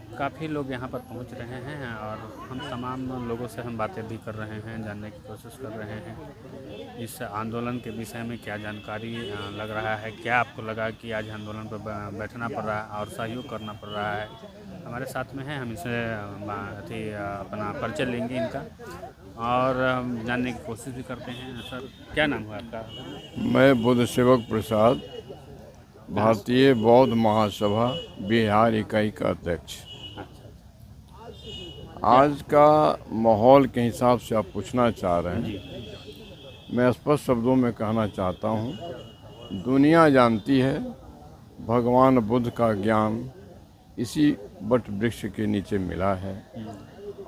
काफ़ी लोग यहाँ पर पहुँच रहे हैं और हम तमाम लोगों से हम बातें भी कर रहे हैं, जानने की कोशिश कर रहे हैं इस आंदोलन के विषय में क्या जानकारी लग रहा है, क्या आपको लगा कि आज आंदोलन पर बैठना पड़ रहा है और सहयोग करना पड़ रहा है। हमारे साथ में है, हम इसे अपना परिचय लेंगे इनका और जानने की कोशिश भी करते हैं। सर, क्या नाम हुआ आपका? मैं बुद्ध सेवक प्रसाद, भारतीय बौद्ध महासभा बिहार इकाई का अध्यक्ष। आज का माहौल के हिसाब से आप पूछना चाह रहे हैं। मैं स्पष्ट शब्दों में कहना चाहता हूँ, दुनिया जानती है भगवान बुद्ध का ज्ञान इसी वट वृक्ष के नीचे मिला है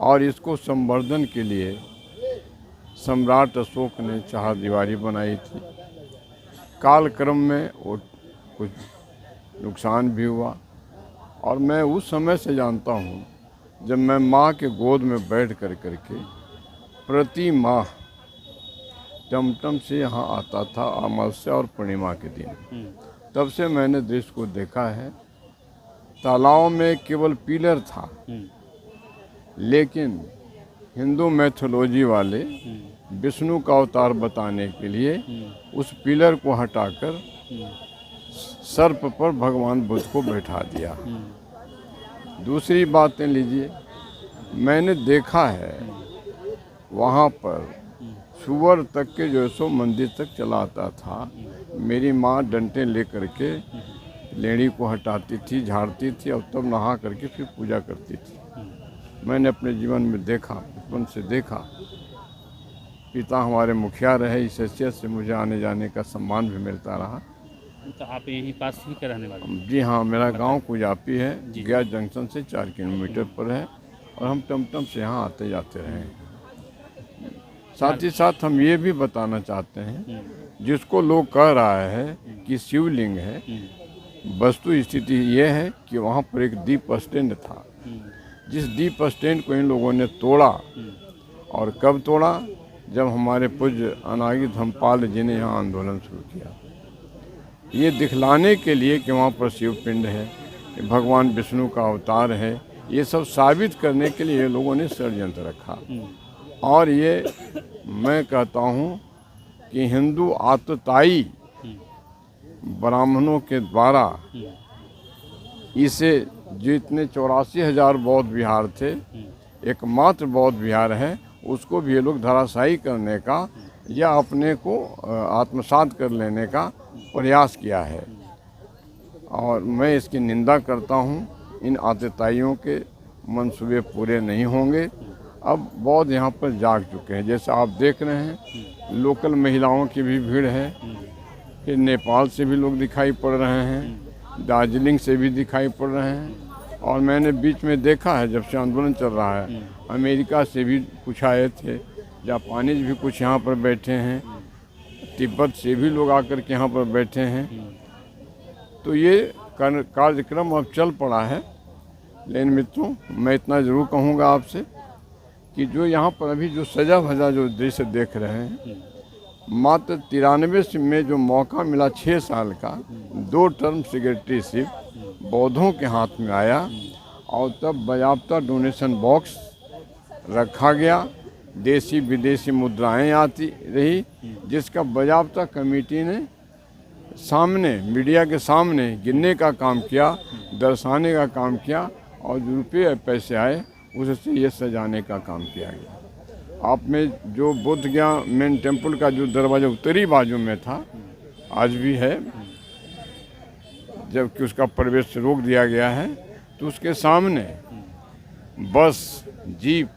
और इसको संवर्धन के लिए सम्राट अशोक ने चारदीवारी बनाई थी। कालक्रम में वो कुछ नुकसान भी हुआ और मैं उस समय से जानता हूँ जब मैं माँ के गोद में बैठ कर करके प्रति माह टमटम से यहाँ आता था अमावस्या और पूर्णिमा के दिन। तब से मैंने दृश्य को देखा है। तालाब में केवल पिलर था, लेकिन हिंदू मैथोलॉजी वाले विष्णु का अवतार बताने के लिए उस पिलर को हटाकर सर्प पर भगवान बुद्ध को बैठा दिया। दूसरी बातें लीजिए, मैंने देखा है वहाँ पर सुअर तक के जो सो मंदिर तक चलाता था। मेरी माँ डंटे ले करके लेड़ी को हटाती थी, झाड़ती थी और तब नहा करके फिर पूजा करती थी। मैंने अपने जीवन में देखा, बचपन से देखा। पिता हमारे मुखिया रहे, इस हैसियत से मुझे आने जाने का सम्मान भी मिलता रहा। तो आप यहीं पास ही के रहने वाले हैं? जी हाँ, मेरा गांव कुजापी है, गया जंक्शन से 4 किलोमीटर पर है और हम टमटम से यहाँ आते जाते रहे हैं। साथ ही साथ हम ये भी बताना चाहते हैं, जिसको लोग कह रहा है कि शिवलिंग है, वस्तु स्थिति ये है कि वहाँ पर एक दीप स्टैंड था, जिस दीप स्टैंड को इन लोगों ने तोड़ा। और कब तोड़ा? जब हमारे पूज्य अनागी धम्मपाल जी ने यहाँ आंदोलन शुरू किया, ये दिखलाने के लिए कि वहाँ पर शिव पिंड है, भगवान विष्णु का अवतार है। ये सब साबित करने के लिए ये लोगों ने षड्यंत्र रखा। और ये मैं कहता हूँ कि हिंदू आतताई ब्राह्मणों के द्वारा इसे जितने 84,000 बौद्ध विहार थे, एकमात्र बौद्ध विहार है, उसको भी ये लोग धराशायी करने का या अपने को आत्मसात कर लेने का प्रयास किया है। और मैं इसकी निंदा करता हूँ। इन आतताइयों के मंसूबे पूरे नहीं होंगे। अब बौद्ध यहाँ पर जाग चुके हैं, जैसा आप देख रहे हैं। लोकल महिलाओं की भी भीड़ है, फिर नेपाल से भी लोग दिखाई पड़ रहे हैं, दार्जिलिंग से भी दिखाई पड़ रहे हैं। और मैंने बीच में देखा है, जब से आंदोलन चल रहा है, अमेरिका से भी कुछ आए थे, जापानीज भी कुछ यहाँ पर बैठे हैं, तिब्बत से भी लोग आकर के यहाँ पर बैठे हैं। तो ये कार्यक्रम अब चल पड़ा है। लेकिन मित्रों, मैं इतना ज़रूर कहूँगा आपसे कि जो यहाँ पर अभी जो सजा भजा जो दृश्य देख रहे हैं, मात्र 93 में जो मौका मिला 6 साल का 2 टर्म सेक्रेटरीशिप बौद्धों के हाथ में आया और तब बाज़ाब्ता डोनेशन बॉक्स रखा गया, देसी विदेशी मुद्राएं आती रही, जिसका बाज़ाब्ता कमेटी ने सामने मीडिया के सामने गिनने का काम किया, दर्शाने का काम किया और जो रुपये पैसे आए उससे ये सजाने का काम किया गया। आप में जो बुद्ध गया मेन टेम्पल का जो दरवाज़ा उत्तरी बाजू में था, आज भी है, जबकि उसका प्रवेश रोक दिया गया है, तो उसके सामने बस जीप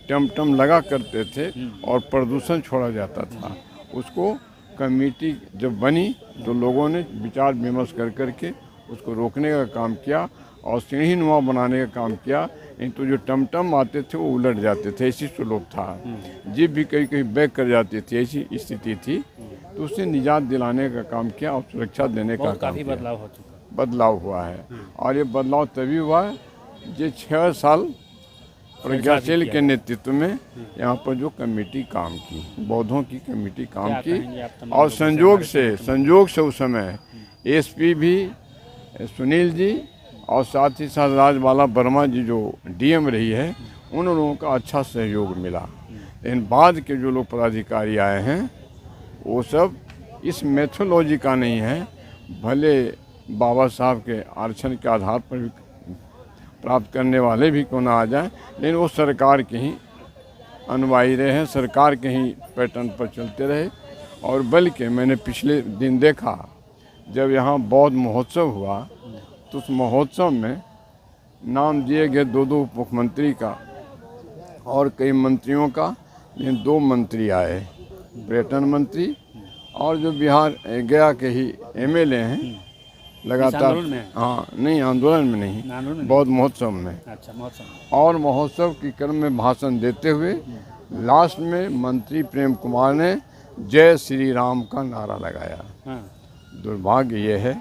टमटम लगा करते थे और प्रदूषण छोड़ा जाता था। उसको कमेटी जब बनी तो लोगों ने विचार विमर्श कर करके उसको रोकने का काम किया और सीढ़ी नुमा बनाने का काम किया। नहीं तो जो टमटम आते थे वो उलट जाते थे, ऐसी स्लोप था। जीप भी कहीं कहीं बैक कर जाती थी, ऐसी स्थिति थी। तो उससे निजात दिलाने का काम किया और सुरक्षा देने का काम किया। बदलाव हो चुका, बदलाव हुआ है। और ये बदलाव तभी हुआ है जो 6 साल प्रज्ञाशील के नेतृत्व में यहाँ पर जो कमेटी काम की, बौद्धों की कमेटी काम की। और संयोग से उस समय एसपी भी सुनील जी और साथ ही साथ राजबाला वर्मा जी जो डीएम रही है, उन लोगों का अच्छा सहयोग मिला। लेकिन बाद के जो लोग पदाधिकारी आए हैं वो सब इस मेथोलॉजी का नहीं है। भले बाबा साहब के आरक्षण के आधार पर भी प्राप्त करने वाले भी क्यों ना आ जाए, लेकिन वो सरकार के ही अनुयायी रहे हैं, सरकार के ही पैटर्न पर चलते रहे। और बल्कि मैंने पिछले दिन देखा जब यहाँ बौद्ध महोत्सव हुआ तो उस महोत्सव में नाम दिए गए 2 उप मुख्यमंत्री का और कई मंत्रियों का, लेकिन 2 मंत्री आए, पर्यटन मंत्री और जो बिहार गया के ही एमएलए हैं लगातार। हाँ नहीं, आंदोलन में नहीं, बौद्ध महोत्सव में। अच्छा, महोत्सव। और महोत्सव के क्रम में भाषण देते हुए लास्ट में मंत्री प्रेम कुमार ने जय श्री राम का नारा लगाया। हाँ। दुर्भाग्य ये है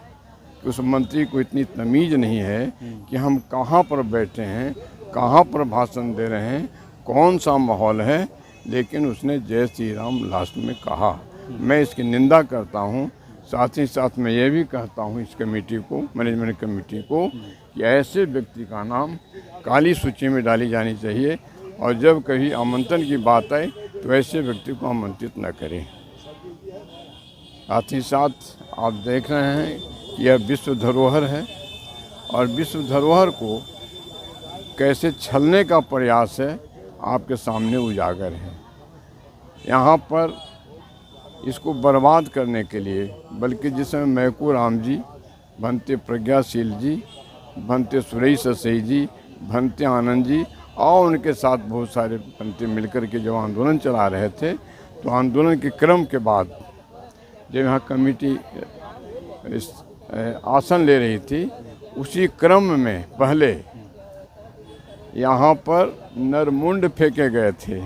कि उस मंत्री को इतनी तमीज़ नहीं है कि हम कहाँ पर बैठे हैं, कहाँ पर भाषण दे रहे हैं, कौन सा माहौल है, लेकिन उसने जय श्री राम लास्ट में कहा। मैं इसकी निंदा करता हूँ। साथ ही साथ मैं ये भी कहता हूँ इस कमेटी को, मैनेजमेंट कमेटी को, कि ऐसे व्यक्ति का नाम काली सूची में डाली जानी चाहिए और जब कभी आमंत्रण की बात आए तो ऐसे व्यक्ति को आमंत्रित न करें। साथ ही साथ आप देख रहे हैं कि यह विश्व धरोहर है और विश्व धरोहर को कैसे छलने का प्रयास है आपके सामने उजागर है। यहाँ पर इसको बर्बाद करने के लिए, बल्कि जिसमें मैकू राम जी, भंते प्रज्ञाशील जी, भंते सुरेश ससई जी, भंते आनंद जी और उनके साथ बहुत सारे भंते मिलकर के जब आंदोलन चला रहे थे, तो आंदोलन के क्रम के बाद जब यहाँ कमेटी आसन ले रही थी, उसी क्रम में पहले यहाँ पर नरमुंड फेंके गए थे।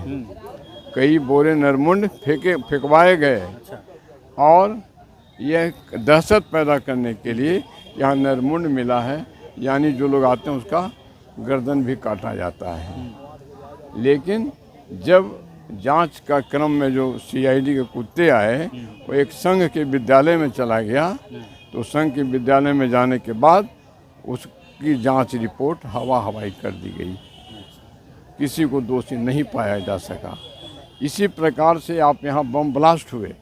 कई बोरे नरमुंड फेंकवाए गए और यह दहशत पैदा करने के लिए यहाँ नरमुंड मिला है, यानी जो लोग आते हैं उसका गर्दन भी काटा जाता है। लेकिन जब जांच का क्रम में जो सीआईडी के कुत्ते आए, वो एक संघ के विद्यालय में चला गया, तो संघ के विद्यालय में जाने के बाद उसकी जांच रिपोर्ट हवाई कर दी गई, किसी को दोषी नहीं पाया जा सका। इसी प्रकार से आप यहाँ बम ब्लास्ट हुए,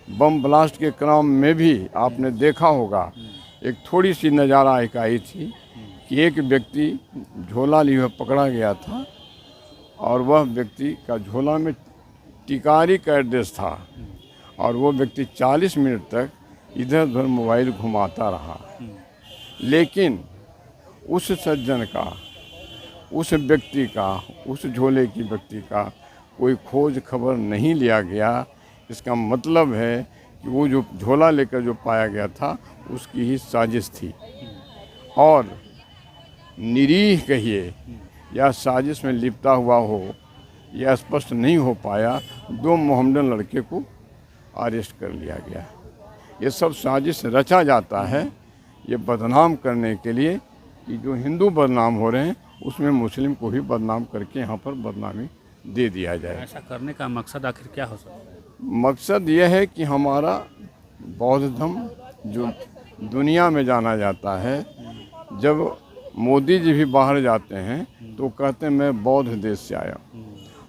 बम ब्लास्ट के क्रम में भी आपने देखा होगा, एक थोड़ी सी नज़ारा एक आई थी कि एक व्यक्ति झोला लिए हुए पकड़ा गया था और वह व्यक्ति का झोला में टिकारी का एड्रेस था और वो व्यक्ति 40 मिनट तक इधर उधर मोबाइल घुमाता रहा। लेकिन उस सज्जन का, उस व्यक्ति का, उस झोले की व्यक्ति का कोई खोज खबर नहीं लिया गया। इसका मतलब है कि वो जो झोला लेकर जो पाया गया था उसकी ही साजिश थी और निरीह कहिए या साजिश में लिपटा हुआ हो, यह स्पष्ट नहीं हो पाया। 2 मोहम्मदन लड़के को अरेस्ट कर लिया गया। ये सब साजिश रचा जाता है ये बदनाम करने के लिए कि जो हिंदू बदनाम हो रहे हैं उसमें मुस्लिम को भी बदनाम करके यहाँ पर बदनामी दे दिया जाए। ऐसा करने का मकसद आखिर क्या हो सकता है? मकसद यह है कि हमारा बौद्ध धर्म जो दुनिया में जाना जाता है, जब मोदी जी भी बाहर जाते हैं तो कहते हैं मैं बौद्ध देश से आया,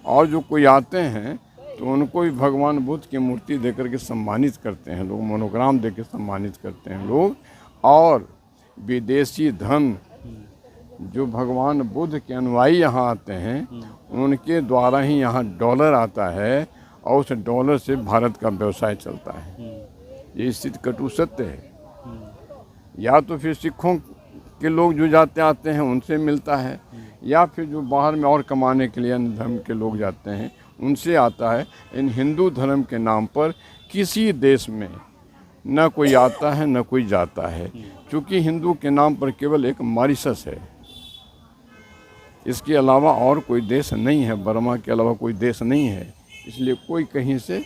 और जो कोई आते हैं तो उनको भी भगवान बुद्ध की मूर्ति देकर के सम्मानित करते हैं लोग, मोनोग्राम देकर सम्मानित करते हैं लोग। और विदेशी धन जो भगवान बुद्ध के अनुयायी यहाँ आते हैं उनके द्वारा ही यहाँ डॉलर आता है और उस डॉलर से भारत का व्यवसाय चलता है। ये स्थिति कटु सत्य है। या तो फिर सिखों के लोग जो जाते आते हैं उनसे मिलता है, या फिर जो बाहर में और कमाने के लिए अन्य धर्म के लोग जाते हैं उनसे आता है। इन हिंदू धर्म के नाम पर किसी देश में न कोई आता है न कोई जाता है, क्योंकि हिंदू के नाम पर केवल एक मॉरिशस है, इसके अलावा और कोई देश नहीं है, बर्मा के अलावा कोई देश नहीं है। इसलिए कोई कहीं से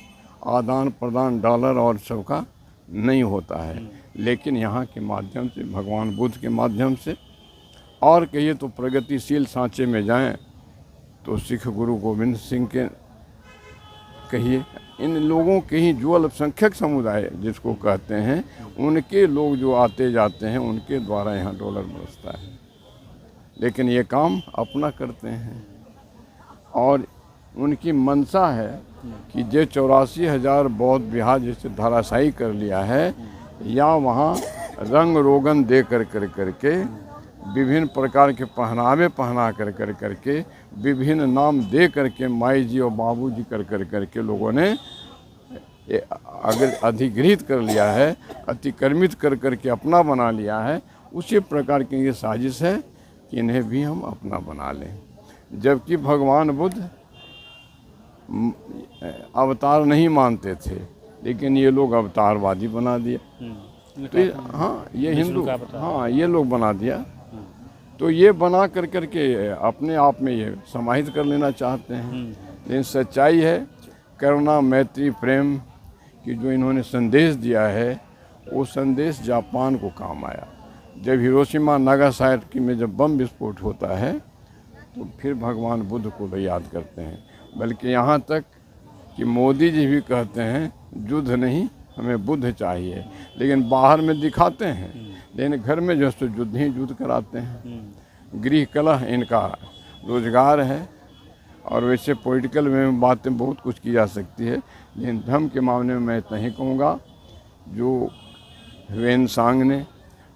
आदान प्रदान डॉलर और सब का नहीं होता है। लेकिन यहाँ के माध्यम से, भगवान बुद्ध के माध्यम से, और कहिए तो प्रगतिशील सांचे में जाएं तो सिख गुरु गोविंद सिंह के कहिए इन लोगों के ही जो अल्पसंख्यक समुदाय जिसको कहते हैं, उनके लोग जो आते जाते हैं उनके द्वारा यहाँ डॉलर बरसता है। लेकिन ये काम अपना करते हैं और उनकी मंशा है कि जो 84,000 बौद्ध विहार जैसे धराशायी कर लिया है, या वहाँ रंग रोगन दे करके विभिन्न प्रकार के पहनावे पहना करके विभिन्न नाम दे करके माई जी और बाबू जी करके लोगों ने अगर अधिग्रहित कर लिया है, अतिक्रमित करके अपना बना लिया है। उसी प्रकार की ये साजिश है कि इन्हें भी हम अपना बना लें। जबकि भगवान बुद्ध अवतार नहीं मानते थे, लेकिन ये लोग अवतारवादी बना दिया। तो हाँ, ये हिंदू, हाँ ये लोग बना दिया। तो ये बना करके अपने आप में ये समाहित कर लेना चाहते हैं। लेकिन सच्चाई है, करुणा मैत्री प्रेम की जो इन्होंने संदेश दिया है, वो संदेश जापान को काम आया। जब हिरोशिमा नागासाकी में जब बम विस्फोट होता है, तो फिर भगवान बुद्ध को याद करते हैं। बल्कि यहाँ तक कि मोदी जी भी कहते हैं युद्ध नहीं, हमें बुद्ध चाहिए। लेकिन बाहर में दिखाते हैं, लेकिन घर में जो है युद्ध ही युद्ध कराते हैं। गृह कलह इनका रोजगार है। और वैसे पॉलिटिकल में बातें बहुत कुछ की जा सकती है, लेकिन धर्म के मामले में मैं इतना ही कहूँगा, जो ह्वेनसांग ने,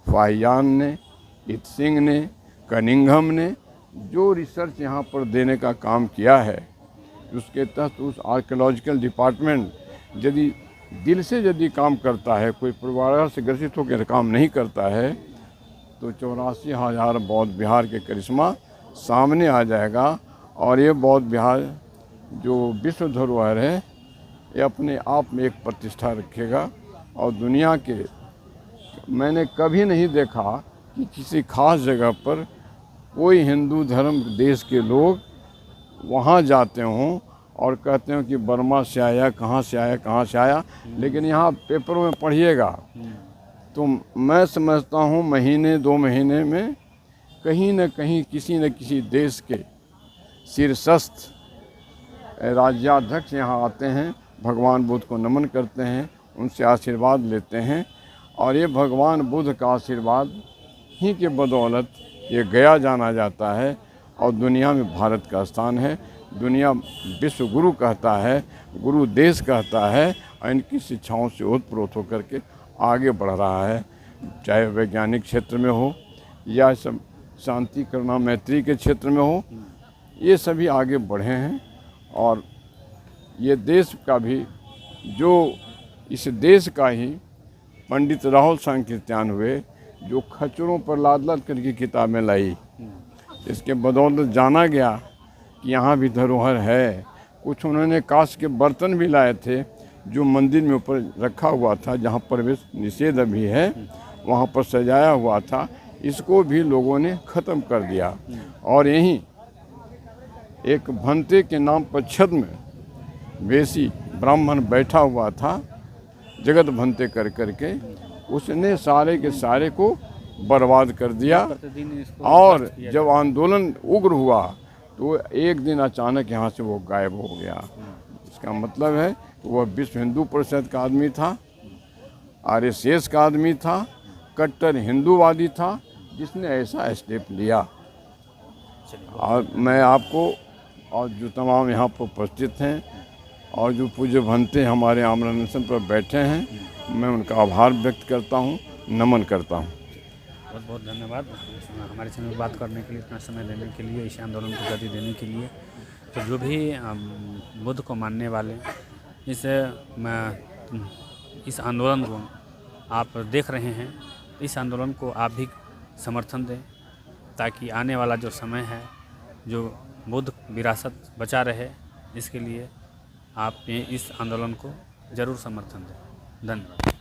फाहियान ने, इत्सिंग ने, कनिंघम ने जो रिसर्च यहाँ पर देने का काम किया है, उसके तहत उस आर्कियोलॉजिकल डिपार्टमेंट यदि दिल से यदि काम करता है, कोई परिवार से ग्रसित होकर काम नहीं करता है, तो 84,000 बौद्ध विहार के करिश्मा सामने आ जाएगा। और ये बौद्ध विहार जो विश्व धरोहर है, ये अपने आप में एक प्रतिष्ठा रखेगा। और दुनिया के मैंने कभी नहीं देखा कि किसी खास जगह पर कोई हिंदू धर्म देश के लोग वहाँ जाते हों और कहते हो कि बर्मा से आया, कहाँ से आया, कहाँ से आया। लेकिन यहाँ पेपरों में पढ़िएगा तो मैं समझता हूँ महीने 2 महीने में कहीं न कहीं किसी न किसी देश के शीर्षस्थ राज्याध्यक्ष यहाँ आते हैं, भगवान बुद्ध को नमन करते हैं, उनसे आशीर्वाद लेते हैं। और ये भगवान बुद्ध का आशीर्वाद ही के बदौलत ये गया जाना जाता है और दुनिया में भारत का स्थान है। दुनिया विश्व गुरु कहता है, गुरु देश कहता है, और इनकी शिक्षाओं से ओतप्रोत होकर के आगे बढ़ रहा है। चाहे वैज्ञानिक क्षेत्र में हो या सब शांति करुणा मैत्री के क्षेत्र में हो, ये सभी आगे बढ़े हैं। और ये देश का भी, जो इस देश का ही पंडित राहुल सांकृत्यान हुए, जो खच्चरों पर लाद लाद करके किताबें लाई, इसके बदौलत जाना गया कि यहाँ भी धरोहर है। कुछ उन्होंने कांच के बर्तन भी लाए थे जो मंदिर में ऊपर रखा हुआ था, जहाँ प्रवेश निषेध अभी है, वहाँ पर सजाया हुआ था। इसको भी लोगों ने ख़त्म कर दिया। और यहीं एक भंते के नाम पर छद्म वेशी ब्राह्मण बैठा हुआ था, जगत भंते करके, उसने सारे के सारे को बर्बाद कर दिया। और जब आंदोलन उग्र हुआ तो एक दिन अचानक यहाँ से वो गायब हो गया। इसका मतलब है वह विश्व हिंदू परिषद का आदमी था, RSS का आदमी था, कट्टर हिंदूवादी था, जिसने ऐसा स्टेप लिया। और मैं आपको और जो तमाम यहाँ पर उपस्थित हैं और जो पूज्य भंते हमारे आमरण पर बैठे हैं, मैं उनका आभार व्यक्त करता हूँ, नमन करता हूँ। बहुत बहुत धन्यवाद हमारे चैनल में बात करने के लिए, इतना समय देने के लिए, इस आंदोलन को गति देने के लिए। तो जो भी बुद्ध को मानने वाले इस आंदोलन को आप देख रहे हैं, इस आंदोलन को आप भी समर्थन दें, ताकि आने वाला जो समय है, जो बुद्ध विरासत बचा रहे, इसके लिए आप इस आंदोलन को ज़रूर समर्थन दें। धन्यवाद।